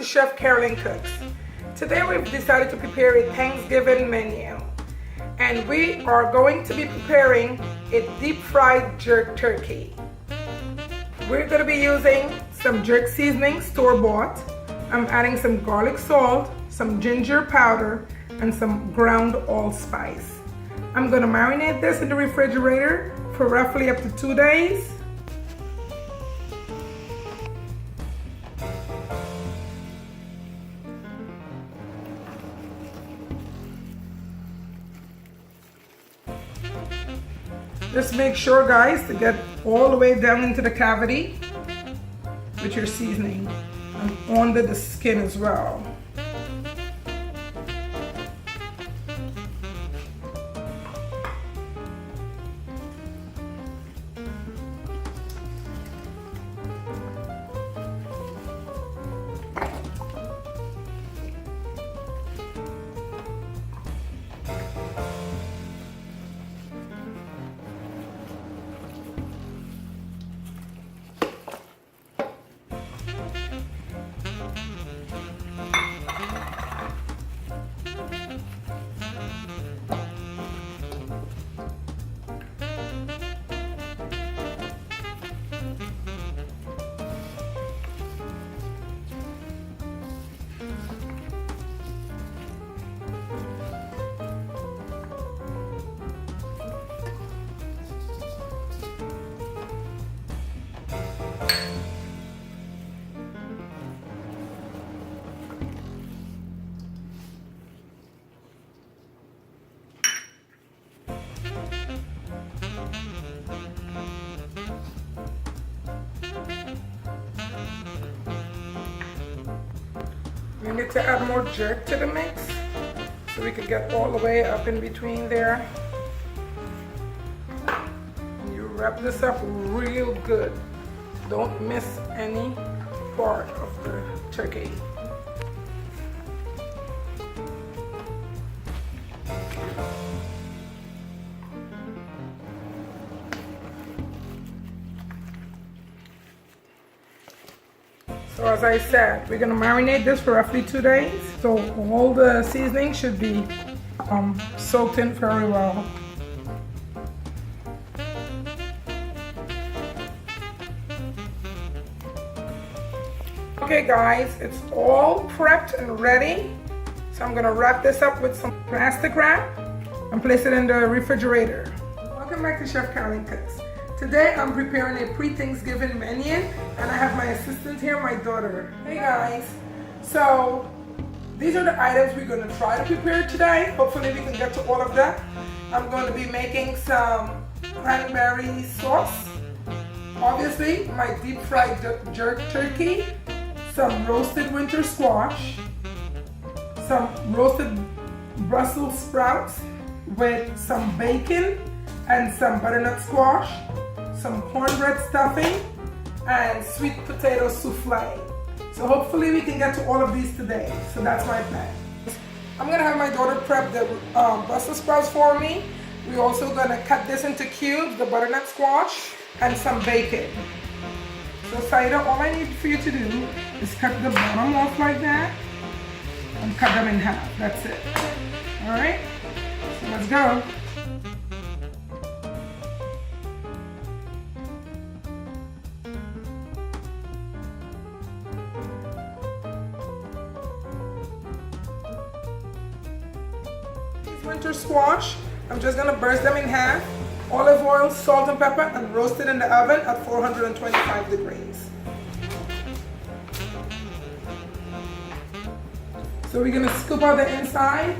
Chef Carolyn Cooks. Today we've decided to prepare a Thanksgiving menu, and we are going to be preparing a deep fried jerk turkey. We're going to be using some jerk seasoning store-bought. I'm adding some garlic salt, some ginger powder, and some ground allspice. I'm going to marinate this in the refrigerator for roughly up to 2 days. Just make sure, guys, to get all the way down into the cavity with your seasoning and under the skin as well. We need to add more jerk to the mix so we can get all the way up in between there. And you wrap this up real good. Don't miss any part of the turkey. So as I said, we're gonna marinate this for roughly 2 days. So all the seasoning should be soaked in very well. Okay guys, it's all prepped and ready. So I'm gonna wrap this up with some plastic wrap and place it in the refrigerator. Welcome back to Chef Carolyn Cooks. Today I'm preparing a pre-Thanksgiving menu, and I have my assistant here, my daughter. Hey guys, so these are the items we're going to try to prepare today. Hopefully we can get to all of that. I'm going to be making some cranberry sauce, obviously my deep fried jerk turkey, some roasted winter squash, some roasted Brussels sprouts with some bacon and some butternut squash, some cornbread stuffing, and sweet potato souffle. So hopefully we can get to all of these today. So that's my plan. I'm gonna have my daughter prep the Brussels sprouts for me. We're also gonna cut this into cubes, the butternut squash, and some bacon. So Saida, all I need for you to do is cut the bottom off like that and cut them in half. That's it. All right, so let's go. Winter squash, I'm just gonna burst them in half, olive oil, salt and pepper, and roast it in the oven at 425 degrees. So we're gonna scoop out the inside.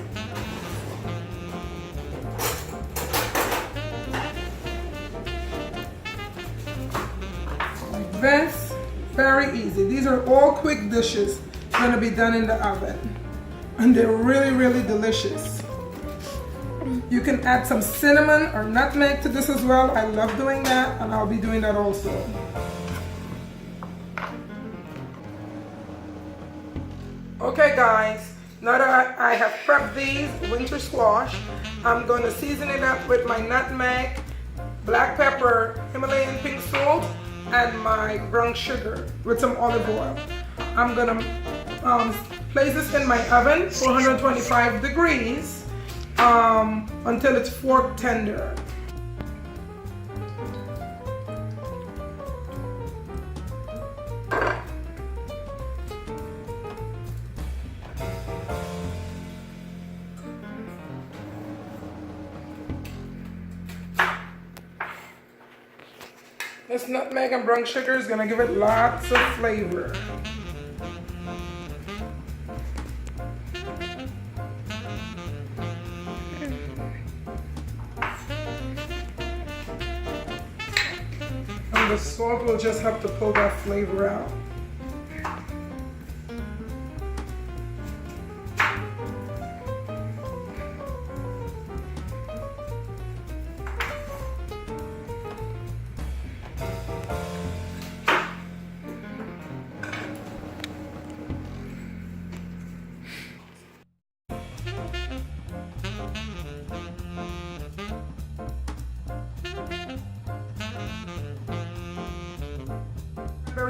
Like this, very easy. These are all quick dishes gonna be done in the oven, and they're really, really delicious. You can add some cinnamon or nutmeg to this as well. I love doing that, and I'll be doing that also. Okay guys, now that I have prepped these winter squash, I'm going to season it up with my nutmeg, black pepper, Himalayan pink salt, and my brown sugar with some olive oil. I'm going to place this in my oven, 425 degrees, until it's fork tender. This nutmeg and brown sugar is gonna give it lots of flavor. And the salt will just have to pull that flavor out.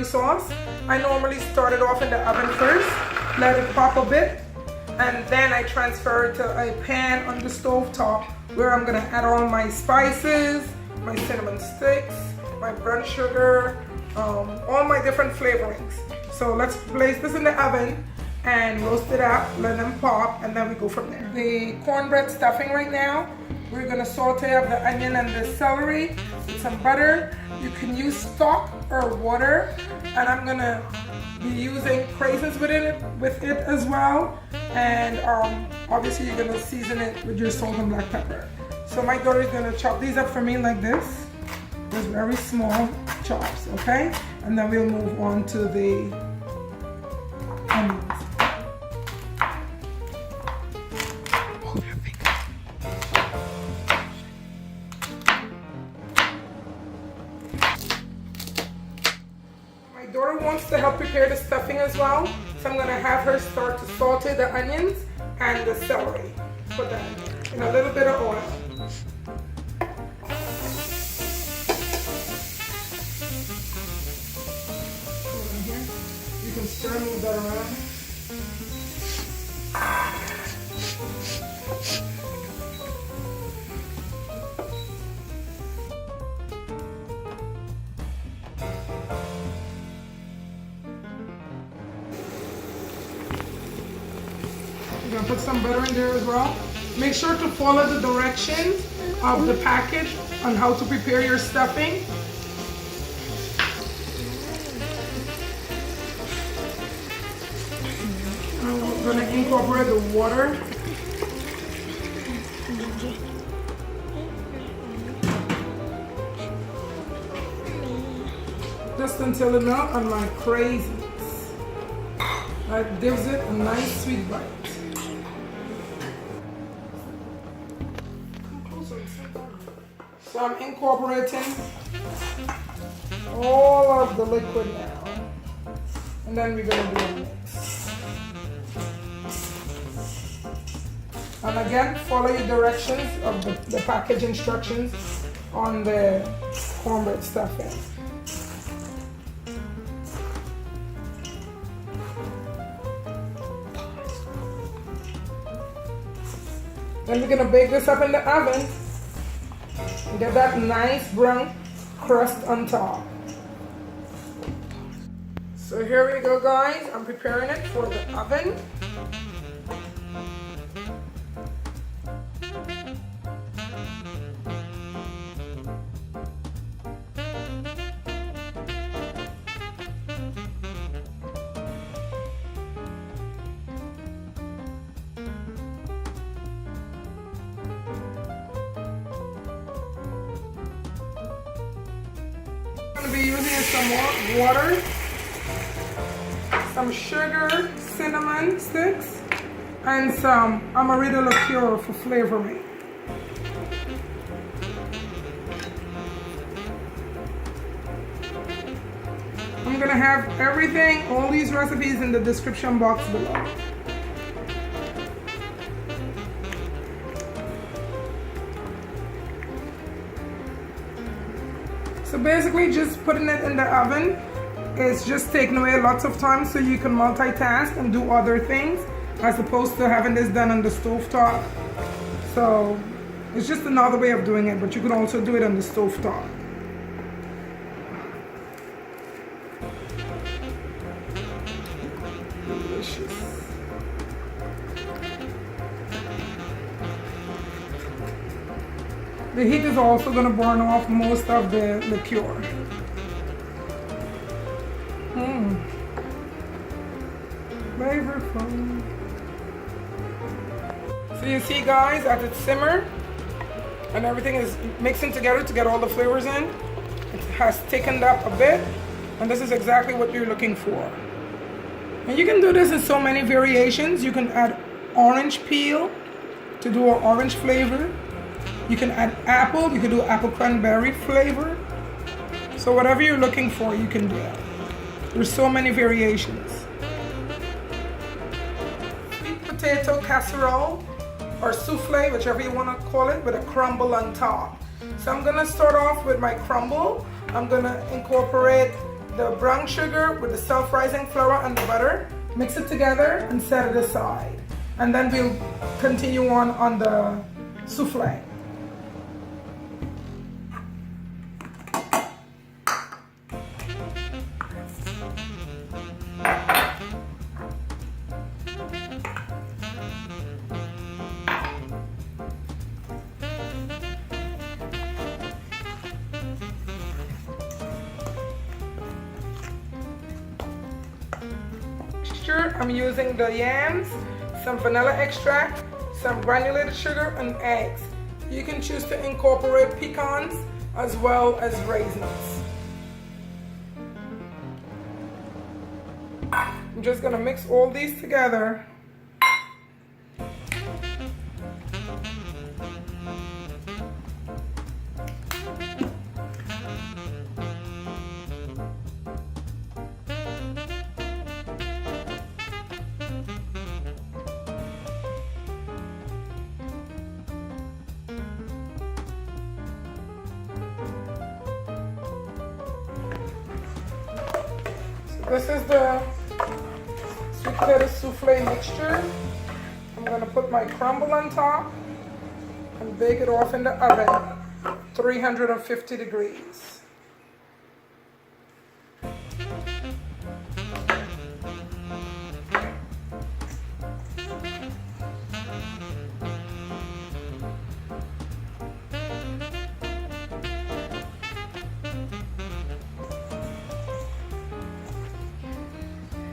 Sauce. I normally start it off in the oven first, let it pop a bit, and then I transfer it to a pan on the stove top where I'm gonna add all my spices, my cinnamon sticks, my brown sugar, all my different flavorings. So let's place this in the oven and roast it up, let them pop, and then we go from there. The cornbread stuffing right now, we're gonna saute up the onion and the celery with some butter. You can use stock or water, and I'm gonna be using craisins with it as well. And obviously you're gonna season it with your salt and black pepper. So my daughter is gonna chop these up for me like this. Just very small chops, okay? And then we'll move on to the onions. My daughter wants to help prepare the stuffing as well, so I'm gonna have her start to saute the onions and the celery. Put that in a little bit of oil. You can stir move that around. You're gonna put some butter in there as well. Make sure to follow the directions of the package on how to prepare your stuffing. I'm gonna incorporate the water. Just until it melts on my craisins. That gives it a nice sweet bite. So I'm incorporating all of the liquid now. And then we're gonna do a mix. And again, follow your directions of the package instructions on the cornbread stuffing. Then we're gonna bake this up in the oven and get that nice brown crust on top. So here we go, guys. I'm preparing it for the oven. I'm going to be using some more water, some sugar, cinnamon sticks, and some amaretto liqueur for flavoring. I'm going to have everything, all these recipes in the description box below. So basically just putting it in the oven it's just taking away lots of time so you can multitask and do other things as opposed to having this done on the stovetop. So it's just another way of doing it, but you can also do it on the stovetop. Delicious. The heat is also going to burn off most of the liqueur. Flavorful. So you see, guys, as it simmered and everything is mixing together to get all the flavors in, it has thickened up a bit, and this is exactly what you're looking for. And you can do this in so many variations. You can add orange peel to do an orange flavor. You can add apple, you can do apple cranberry flavor. So whatever you're looking for, you can do it. There's so many variations. Sweet potato casserole or souffle, whichever you want to call it, with a crumble on top. So I'm gonna start off with my crumble. I'm gonna incorporate the brown sugar with the self-rising flour and the butter, mix it together and set it aside. And then we'll continue on the souffle. I'm using the yams, some vanilla extract, some granulated sugar, and eggs. You can choose to incorporate pecans as well as raisins. I'm just gonna mix all these together. This is the sweet potato souffle mixture. I'm going to put my crumble on top and bake it off in the oven, 350 degrees.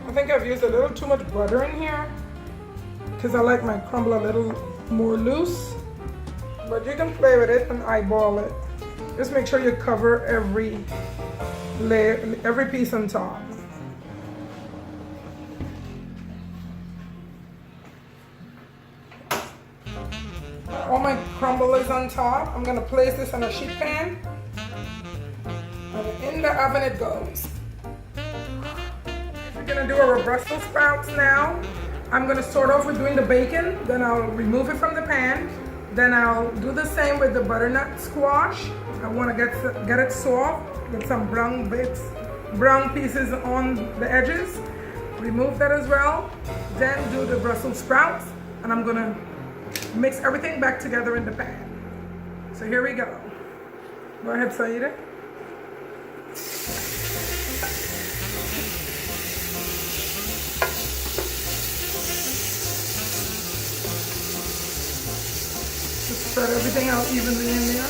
I think I've used a little too much butter in here because I like my crumble a little more loose, but you can play with it and eyeball it. Just make sure you cover every layer, every piece on top. All my crumble is on top. I'm gonna place this on a sheet pan and in the oven it goes. We're gonna do our Brussels sprouts now. I'm gonna start off with doing the bacon, then I'll remove it from the pan. Then I'll do the same with the butternut squash. I wanna get it soft, get some brown bits, brown pieces on the edges. Remove that as well. Then do the Brussels sprouts, and I'm gonna mix everything back together in the pan. So here we go. Go ahead, SAUTEED. Spread everything out evenly in there.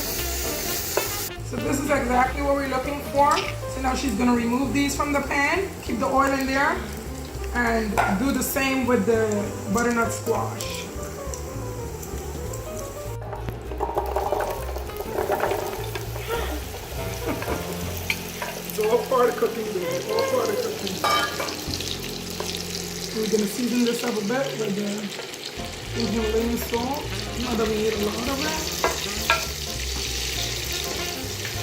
So this is exactly what we're looking for. So now she's gonna remove these from the pan, keep the oil in there, and do the same with the butternut squash. It's all part of cooking, baby. All part of cooking. We're gonna season this up a bit with the Himalayan salt. Not that we need a lot of it.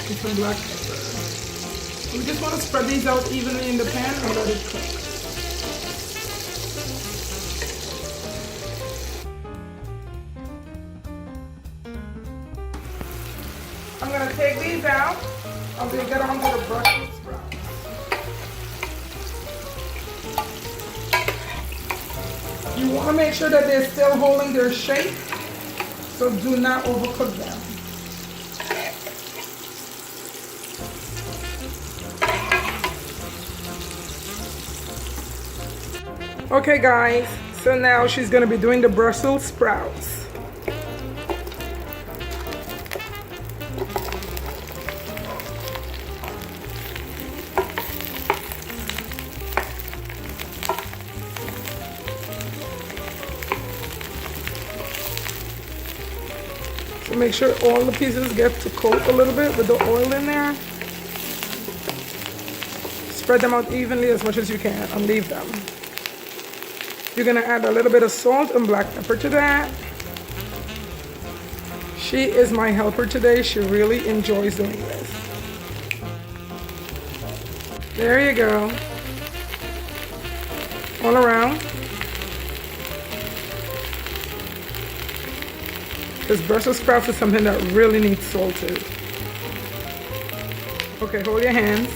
And some black pepper. We just want to spread these out evenly in the pan and let it cook. I'm going to take these out and we'll get on to the Brussels sprouts. You want to make sure that they're still holding their shape, so do not overcook them. Okay guys, so now she's going to be doing the Brussels sprouts. So make sure all the pieces get to coat a little bit with the oil in there. Spread them out evenly as much as you can and leave them. You're gonna add a little bit of salt and black pepper to that. She is my helper today. She really enjoys doing this. There you go. All around. Because Brussels sprouts is something that really needs salted. Okay, hold your hands.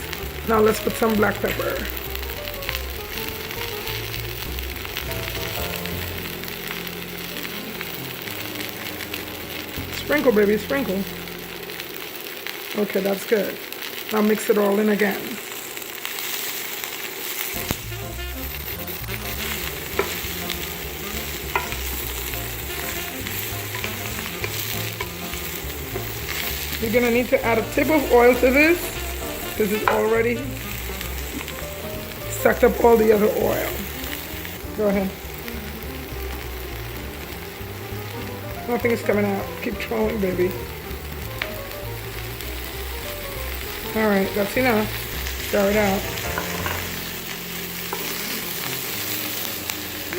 Now let's put some black pepper. Sprinkle, baby, sprinkle. Okay, that's good. Now mix it all in again. You're gonna need to add a tip of oil to this because it's already sucked up all the other oil. Go ahead. Nothing is coming out. Keep throwing, baby. Alright, that's enough. Stir it out.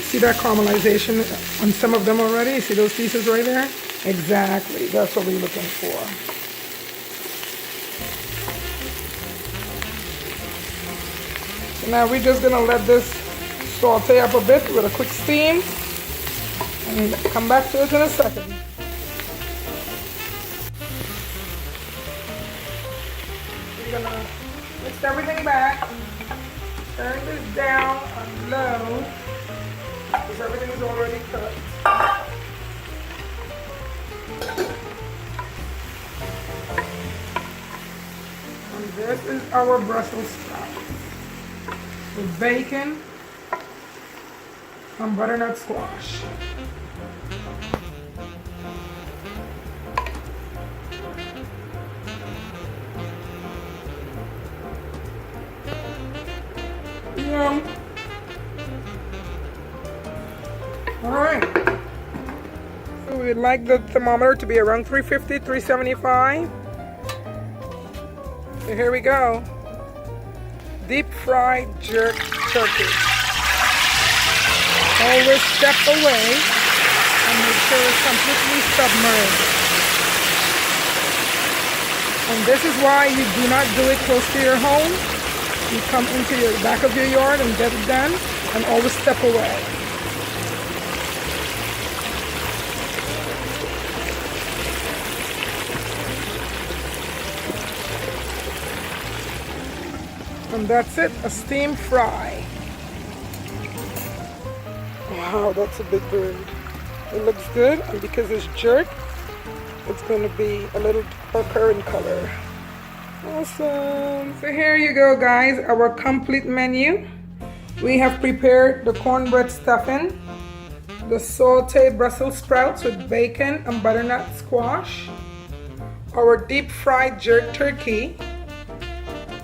See that caramelization on some of them already? See those pieces right there? Exactly. That's what we're looking for. So now we're just going to let this saute up a bit with a quick steam. And come back to it in a second. We're gonna mix everything back. Turn this down on low because everything is already cooked. And this is our Brussels sprouts with bacon and butternut squash. Yum. Alright. So we'd like the thermometer to be around 350, 375. So here we go. Deep fried jerk turkey. Always step away and make sure it's completely submerged. And this is why you do not do it close to your home. You come into the back of your yard and get it done, and always step away. And that's it, a steam fry. Wow, that's a big bird. It looks good, and because it's jerk, it's going to be a little darker in color. Awesome. So here you go, guys, our complete menu. We have prepared the cornbread stuffing, the sauteed Brussels sprouts with bacon and butternut squash, our deep fried jerk turkey,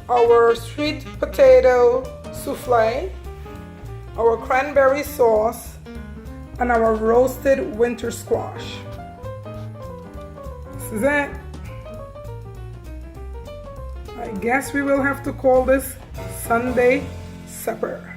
our sweet potato souffle, our cranberry sauce, and our roasted winter squash. This is it. I guess we will have to call this Sunday supper.